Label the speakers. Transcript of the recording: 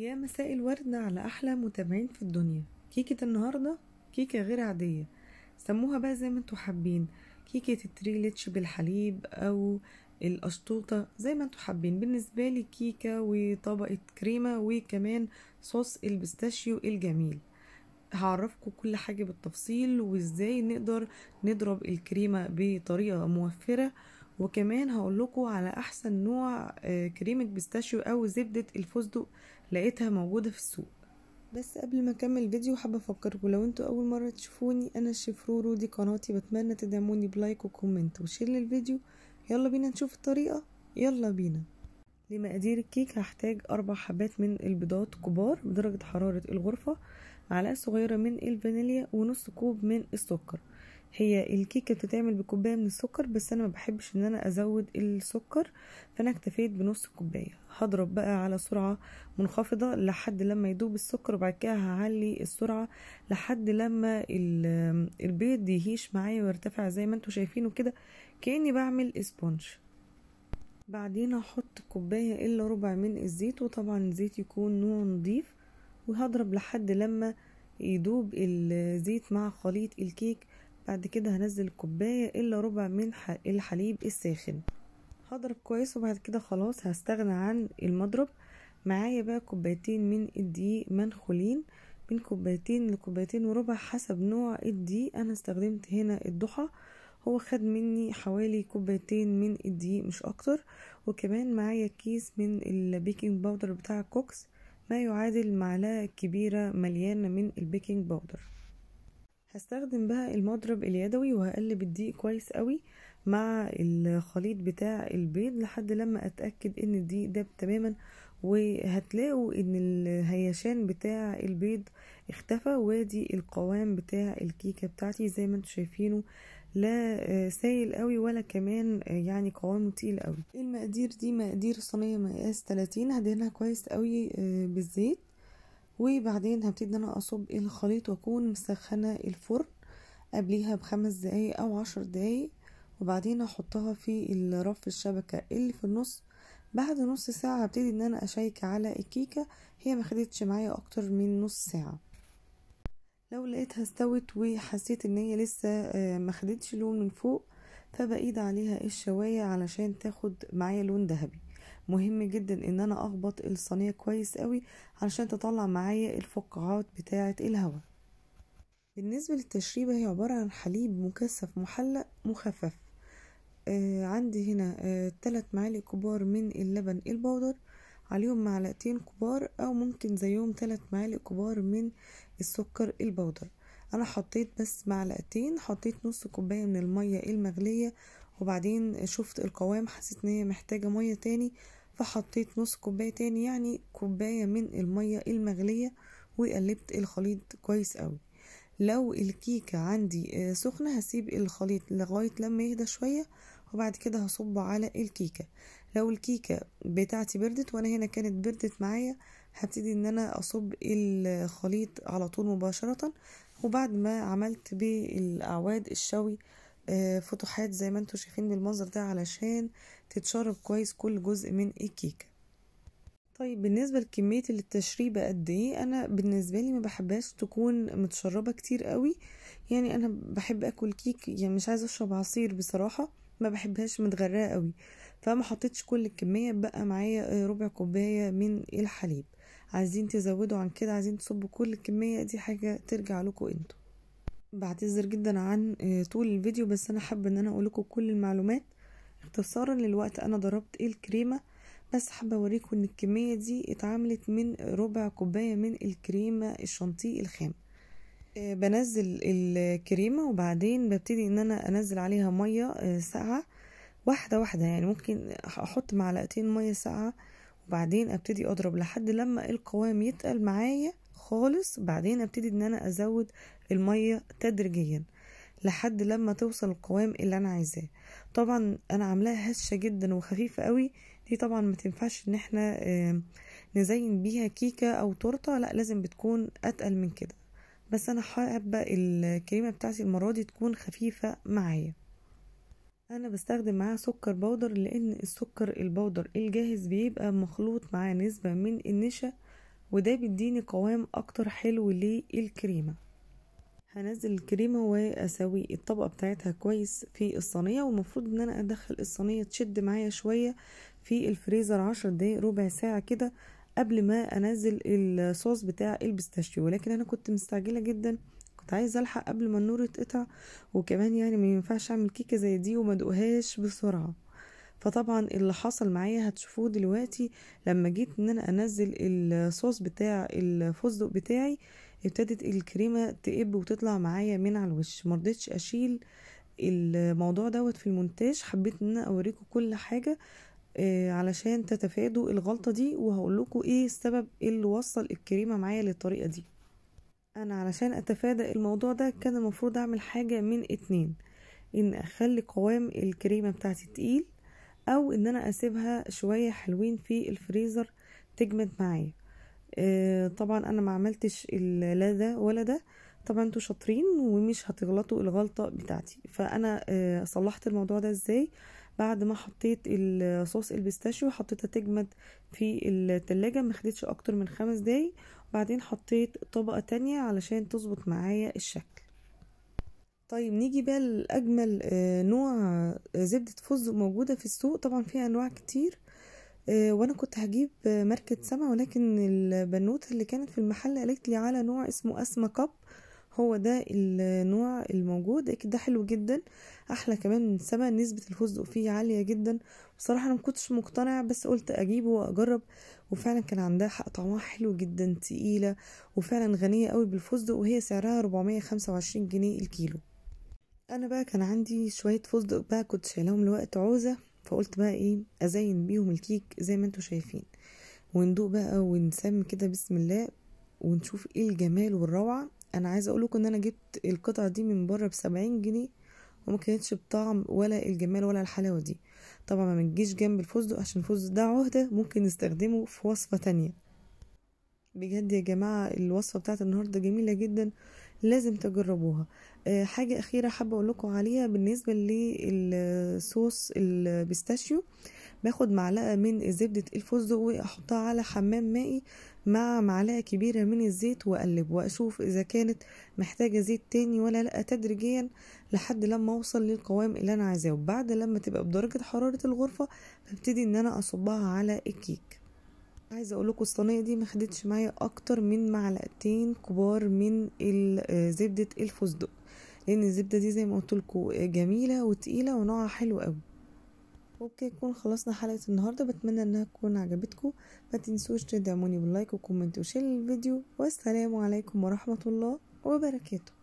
Speaker 1: يا مساء الورد على احلى متابعين في الدنيا. كيكة النهاردة كيكة غير عادية، سموها بقى زي ما انتوا حابين، كيكة التريليتش بالحليب او القشطوطة زي ما انتوا حابين. بالنسبة لي كيكة وطبقة كريمة وكمان صوص البستاشيو الجميل. هعرفكم كل حاجة بالتفصيل وازاي نقدر نضرب الكريمة بطريقة موفرة، وكمان هقول لكم على احسن نوع كريمة بيستاشيو او زبدة الفستق لقيتها موجودة في السوق. بس قبل ما اكمل الفيديو حابة افكركم، لو انتوا اول مرة تشوفوني انا الشيف رورو، دي قناتي، بتمنى تدعموني بلايك وكومنت وشير للفيديو. يلا بينا نشوف الطريقة، يلا بينا. لمقادير الكيك هحتاج 4 حبات من البيضات كبار بدرجة حرارة الغرفة، معلقة صغيرة من الفانيليا، ونص كوب من السكر. هي الكيكة بتتعمل بكوباية من السكر، بس انا ما بحبش ان انا ازود السكر، فانا اكتفيت بنص كوباية. هضرب بقى على سرعة منخفضة لحد لما يدوب السكر، وبعد كده هعلي السرعة لحد لما البيض يهيش معايا ويرتفع زي ما انتوا شايفينه كده، كأني بعمل اسبونج. بعدين هحط كوباية الا ربع من الزيت، وطبعا الزيت يكون نوع نضيف، وهضرب لحد لما يدوب الزيت مع خليط الكيك. بعد كده هنزل كوباية الا ربع من الحليب الساخن، هضرب كويس، وبعد كده خلاص هستغنى عن المضرب. معايا بقى كوبايتين من الدقيق منخولين، من كوبايتين لكوبايتين وربع حسب نوع الدقيق. انا استخدمت هنا الضحى، هو خد مني حوالي كوبايتين من الدقيق مش اكتر. وكمان معايا كيس من البيكنج باودر بتاع كوكس، ما يعادل معلقة كبيرة مليانة من البيكنج باودر. هستخدم بقى المضرب اليدوي وهقلب الدقيق كويس قوي مع الخليط بتاع البيض لحد لما اتأكد ان الدقيق داب تماما، وهتلاقوا ان الهيشان بتاع البيض اختفى، وادي القوام بتاع الكيكة بتاعتي زي ما انتوا شايفينه، لا سايل قوي ولا كمان يعني قوامه تقيل قوي. المقادير دي مقادير صينية مقاس 30، هدهنها كويس قوي بالزيت، وبعدين هبتدي ان انا اصب الخليط واكون مسخنه الفرن قبليها ب5 دقايق او 10 دقايق، وبعدين احطها في الرف الشبكه اللي في النص. بعد نص ساعه هبتدي ان انا اشيك على الكيكه، هي ما خدتش معايا اكتر من نص ساعه. لو لقيتها استوت وحسيت ان هي لسه ما خدتش لون من فوق، فبقيد عليها الشوايه علشان تاخد معايا لون ذهبي. مهم جدا ان انا اخبط الصينيه كويس قوي علشان تطلع معايا الفقاعات بتاعه الهواء. بالنسبه للتشريبه هي عباره عن حليب مكثف محلى مخفف. عندي هنا 3 معالق كبار من اللبن البودر، عليهم معلقتين كبار او ممكن زيهم 3 معالق كبار من السكر البودر. انا حطيت بس معلقتين، حطيت نص كوبايه من الميه المغليه، وبعدين شفت القوام حسيت ان هي محتاجه ميه تاني، فحطيت نص كوبايه تاني، يعني كوبايه من الميه المغليه، وقلبت الخليط كويس قوي. لو الكيكه عندي سخنه هسيب الخليط لغايه لما يهدى شويه، وبعد كده هصبه على الكيكه. لو الكيكه بتاعتي بردت، وانا هنا كانت بردت معايا، هبتدي ان انا اصب الخليط على طول مباشره. وبعد ما عملت بالاعواد الشوي فتحات زي ما انتوا شايفين بالمنظر ده علشان تتشرب كويس كل جزء من الكيكه. طيب بالنسبه لكميه التشريبه قد ايه، انا بالنسبه لي ما بحبهاش تكون متشربه كتير قوي، يعني انا بحب اكل كيك، يعني مش عايزه اشرب عصير بصراحه، ما بحبهاش متغرقه قوي. فما حطيتش كل الكميه، بقى معايا ربع كوبايه من الحليب. عايزين تزودوا عن كده، عايزين تصبوا كل الكميه دي، حاجه ترجع لكم انتوا. بعتذر جدا عن طول الفيديو، بس انا حابه ان انا اقول لكم كل المعلومات اختصارا للوقت. انا ضربت الكريمه، بس حابه اوريكم ان الكميه دي اتعملت من ربع كوبايه من الكريمه الشانتيه الخام. بنزل الكريمه، وبعدين ببتدي ان انا انزل عليها ميه ساقعه واحده واحده، يعني ممكن احط معلقتين ميه ساقعه، وبعدين ابتدي اضرب لحد لما القوام يتقل معايا خالص. بعدين ابتدي ان انا ازود الميه تدريجيا لحد لما توصل القوام اللي انا عايزاه. طبعا انا عاملاها هشه جدا وخفيفه قوي، دي طبعا ما تنفعش ان احنا نزين بيها كيكه او تورته، لا لازم بتكون اتقل من كده. بس انا حابه الكريمه بتاعتي المره دي تكون خفيفه معايا. انا بستخدم معاه سكر بودر، لان السكر البودر الجاهز بيبقى مخلوط معاه نسبه من النشا وده بيديني قوام اكتر حلو للكريمة. هنزل الكريمة واسوي الطبقة بتاعتها كويس في الصينية، والمفروض ان انا ادخل الصينية تشد معايا شوية في الفريزر 10 دقايق ربع ساعة كده قبل ما انزل الصوص بتاع البيستاشيو. ولكن انا كنت مستعجلة جدا، كنت عايزة الحق قبل ما النور يتقطع، وكمان يعني ما ينفعش اعمل كيكة زي دي وما ادوقهاش بسرعة. فطبعا اللي حصل معايا هتشوفوه دلوقتي. لما جيت ان انا انزل الصوص بتاع الفستق بتاعي، ابتدت الكريمة تقب وتطلع معايا من على الوش. مرضتش اشيل الموضوع دوت في المونتاج، حبيت ان انا اوريكم كل حاجة علشان تتفادوا الغلطة دي، وهقول لكم ايه السبب اللي وصل الكريمة معايا للطريقة دي. انا علشان اتفادى الموضوع ده كان المفروض اعمل حاجة من اتنين: ان اخلي قوام الكريمة بتاعتي تقيل، او ان انا اسيبها شوية حلوين في الفريزر تجمد معايا. طبعا انا ما عملتش لا ده ولا ده. طبعا انتوا شاطرين ومش هتغلطوا الغلطة بتاعتي. فانا صلحت الموضوع ده ازاي؟ بعد ما حطيت الصوص البيستاشيو حطيتها تجمد في التلاجة، ما خدتش اكتر من 5 دقايق. وبعدين حطيت طبقة تانية علشان تظبط معايا الشكل. طيب نيجي بقى لأجمل نوع زبدة فستق موجودة في السوق. طبعا في أنواع كتير، وأنا كنت هجيب ماركة سما، ولكن البنوتة اللي كانت في المحل قالت لي على نوع اسمه أسما كاب. هو ده النوع الموجود، أكيد ده حلو جدا، أحلى كمان من سما. نسبة الفستق فيه عالية جدا. بصراحة أنا مكنتش مقتنعة، بس قلت أجيبه وأجرب، وفعلا كان عندها حق، طعمها حلو جدا، تقيلة وفعلا غنية قوي بالفستق، وهي سعرها 425 جنيه الكيلو. انا بقى كان عندي شويه فستق بقى كنت شايلهم لوقت عوزه، فقلت بقى ايه ازين بيهم الكيك زي ما انتوا شايفين، وندوق بقى ونسمي كده بسم الله ونشوف ايه الجمال والروعه. انا عايزه اقولكم ان انا جبت القطعه دي من بره ب70 جنيه، وما كانتش بطعم ولا الجمال ولا الحلاوه دي. طبعا ما نجيش جنب الفستق، عشان الفستق ده عهده ممكن نستخدمه في وصفه تانية. بجد يا جماعة الوصفة بتاعت النهاردة جميلة جدا، لازم تجربوها. حاجة أخيرة حابة أقول لكم عليها بالنسبة للصوص البيستاشيو. باخد معلقة من زبدة الفستق وأحطها على حمام مائي مع معلقة كبيرة من الزيت، وأقلب وأشوف إذا كانت محتاجة زيت تاني ولا لأ، تدريجيا لحد لما أوصل للقوام اللي أنا عايزاه. وبعد لما تبقى بدرجة حرارة الغرفة ببتدي إن أنا أصبها على الكيك. عايزه اقول لكم الصينيه دي ما خدتش معايا اكتر من معلقتين كبار من زبده الفستق، لان الزبده دي زي ما قلت لكم جميله وتقيله ونوعها حلو قوي. وبكده نكون خلصنا حلقه النهارده، بتمنى انها تكون عجبتكم. ما تنسوش تدعموني باللايك وكومنت وشير الفيديو، والسلام عليكم ورحمه الله وبركاته.